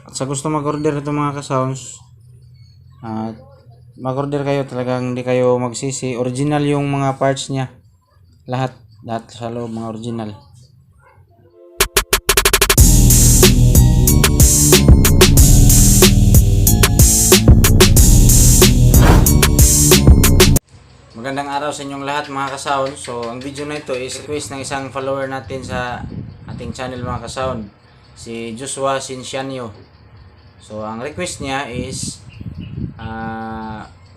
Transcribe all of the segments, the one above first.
At sa gusto mag-order nito mga ka-sounds, mag-order kayo, talagang hindi kayo magsisi. Original yung mga parts niya. Lahat sa loob mga original. Magandang araw sa inyong lahat mga ka-sound. So ang video na ito is request ng isang follower natin sa ating channel mga ka-sound, si Joshua Sinciano. So ang request niya is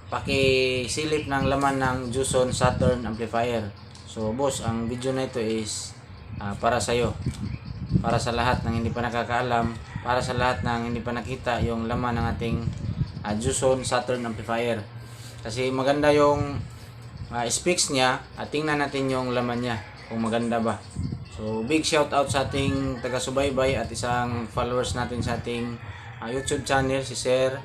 pakisilip ng laman ng Juson Saturn amplifier. So boss, ang video na ito is para sa iyo, para sa lahat ng hindi pa nakakaalam, para sa lahat ng hindi pa nakita yung laman ng ating Juson Saturn amplifier. Kasi maganda yung specs niya, at tingnan natin yung laman niya kung maganda ba. So big shout out sa ating taga-subaybay at isang followers natin sa ating YouTube channel, si Sir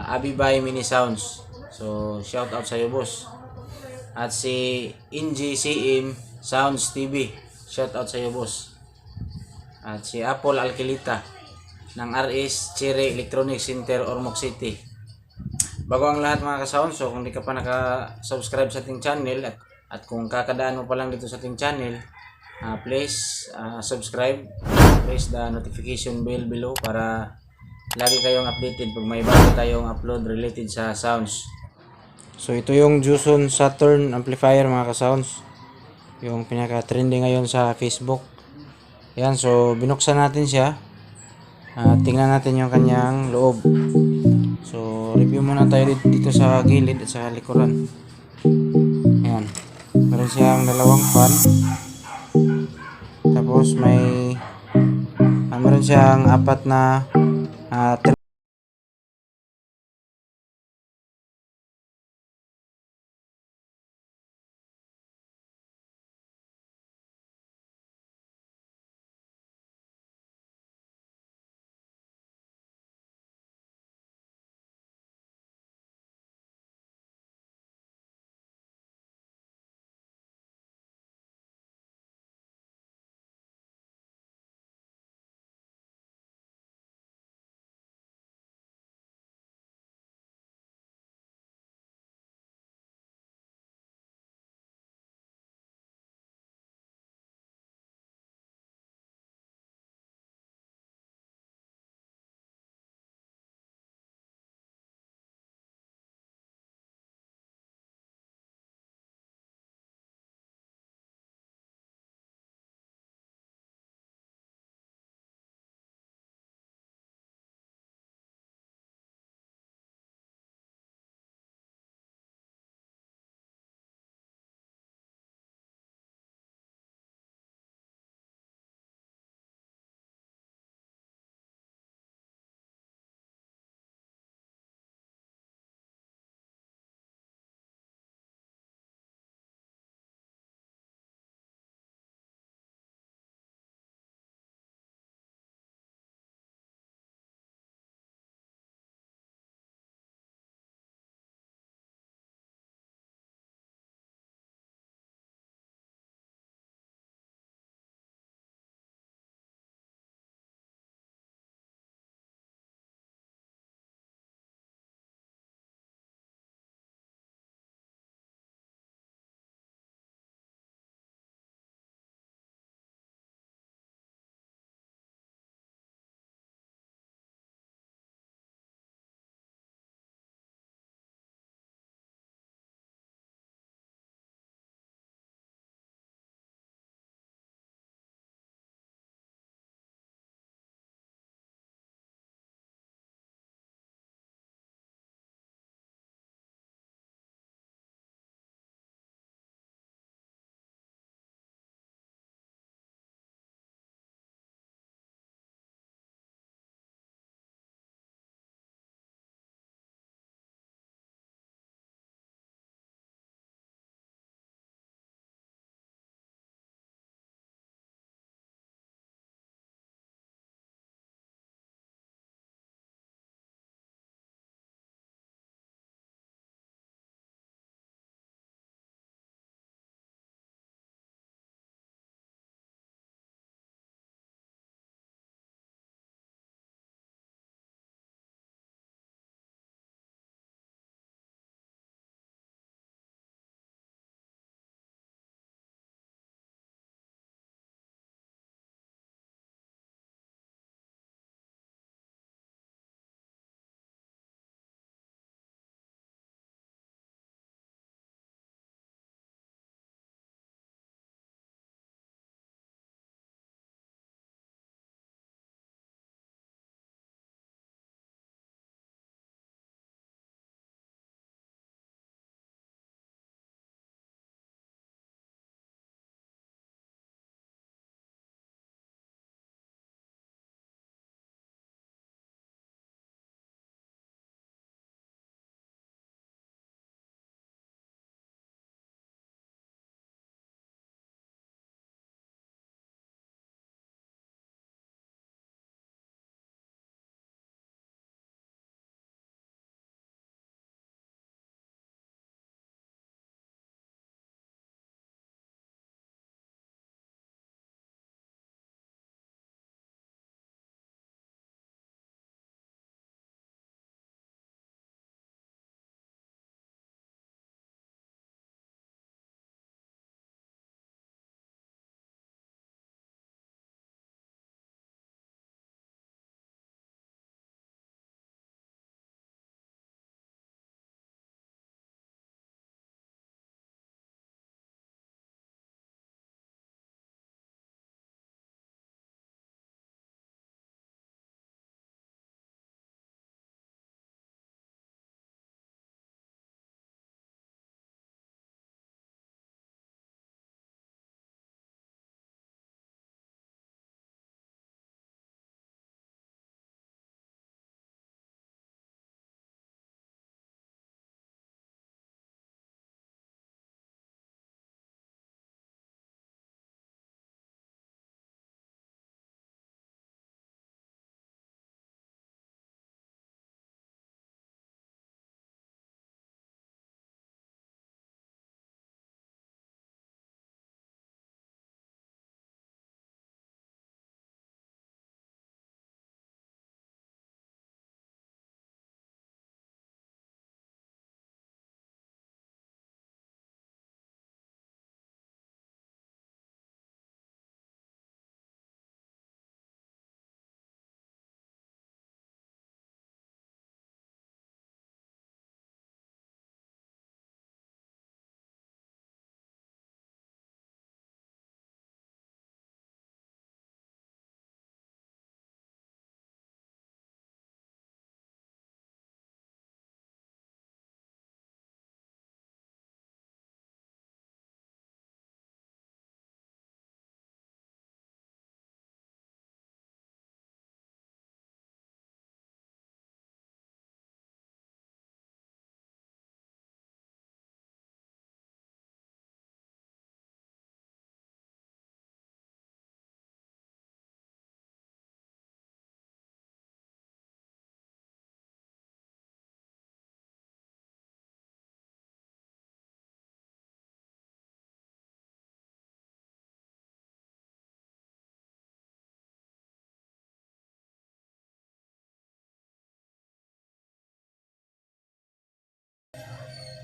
Abibay Mini Sounds. So shout out sa iyo boss. At si NGCM Sounds TV, shout out sa iyo boss. At si Apple Alquilita ng RS Cherry Electronics Center, Ormoc City. Bago ang lahat mga ka-sound, so kung di ka pa naka-subscribe sa ating channel at kung kakadaan mo pa lang dito sa ating channel, please subscribe, press the notification bell below para lagi kayong updated pag may bago tayong upload related sa sounds. So ito yung Juson Saturn amplifier mga ka-sounds, yung pinaka-trending ngayon sa Facebook. Yan, so binuksan natin siya. Tingnan natin yung kanyang loob. So review muna tayo dito sa gilid at sa likuran. Ayan, meron siyang dalawang fan, tapos meron siyang apat na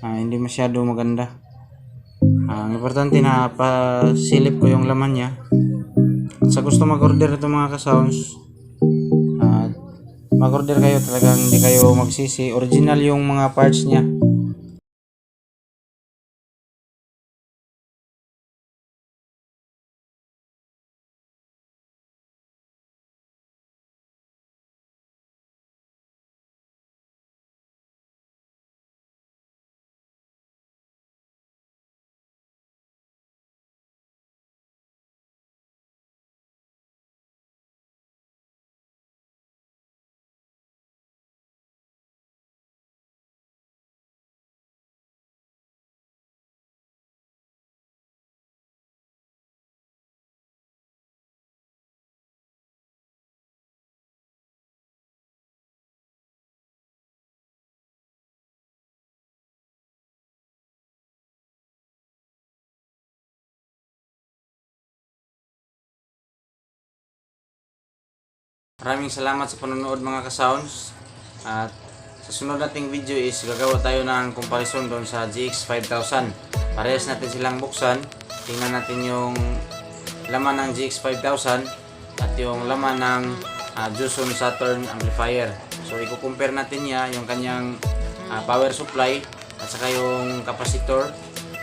hindi masyado maganda. Ang importante na pasilip ko yung laman niya. At sa gusto mag-order ito mga ka-sounds, mag-order kayo, talagang hindi kayo magsisi. Original yung mga parts niya. Maraming salamat sa panonood mga ka-sounds. At sa sunod nating video is gagawa tayo ng comparison doon sa GX 5000. Parehas natin silang buksan. Tingnan natin yung laman ng GX 5000 at yung laman ng Juson Saturn amplifier. So i-compare natin niya yung kanyang power supply at saka yung capacitor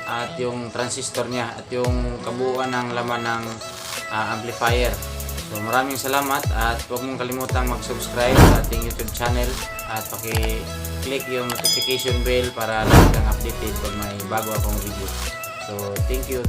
at yung transistor niya at yung kabuuan ng laman ng amplifier. So maraming salamat at huwag mong kalimutang mag-subscribe sa ating YouTube channel at paki-click yung notification bell para lagi kang updated pag may bago akong video. So thank you.